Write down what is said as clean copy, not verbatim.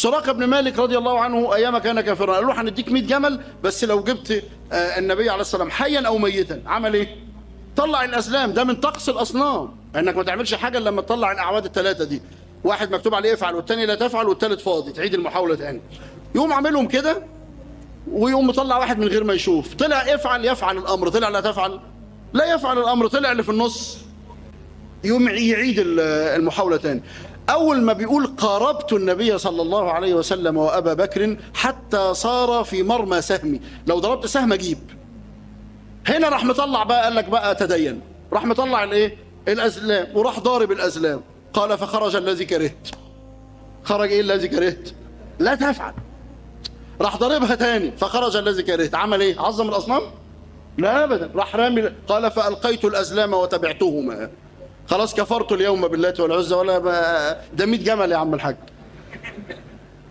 سراقة بن مالك رضي الله عنه أيام كان كافرا قال له هنديك 100 جمل بس لو جبت النبي عليه السلام حيا أو ميتا. عمل إيه؟ طلع الأزلام. ده من طقس الأصنام إنك ما تعملش حاجة لما تطلع الأعواد الثلاثة دي. واحد مكتوب عليه افعل والتاني لا تفعل والتالت فاضي، تعيد المحاولة تاني. يقوم عاملهم كده ويقوم مطلع واحد من غير ما يشوف. طلع افعل يفعل الأمر، طلع لا تفعل لا يفعل الأمر، طلع اللي في النص يقوم يعيد المحاولة تاني. أول ما بيقول قاربت النبي صلى الله عليه وسلم وأبا بكر حتى صار في مرمى سهمي، لو ضربت سهم أجيب. هنا راح مطلع بقى، قال لك بقى تدين، راح مطلع الايه؟ الأزلام، وراح ضارب الأزلام. قال فخرج الذي كرهت. خرج ايه الذي كرهت؟ لا تفعل. راح ضاربها تاني فخرج الذي كرهت. عمل ايه؟ عظم الأصنام؟ لا أبدا، راح رامي. قال فألقيت الأزلام وتبعتهما. خلاص كفرت اليوم بالله والعزى ولا ده 100 جمل يا عم الحاج.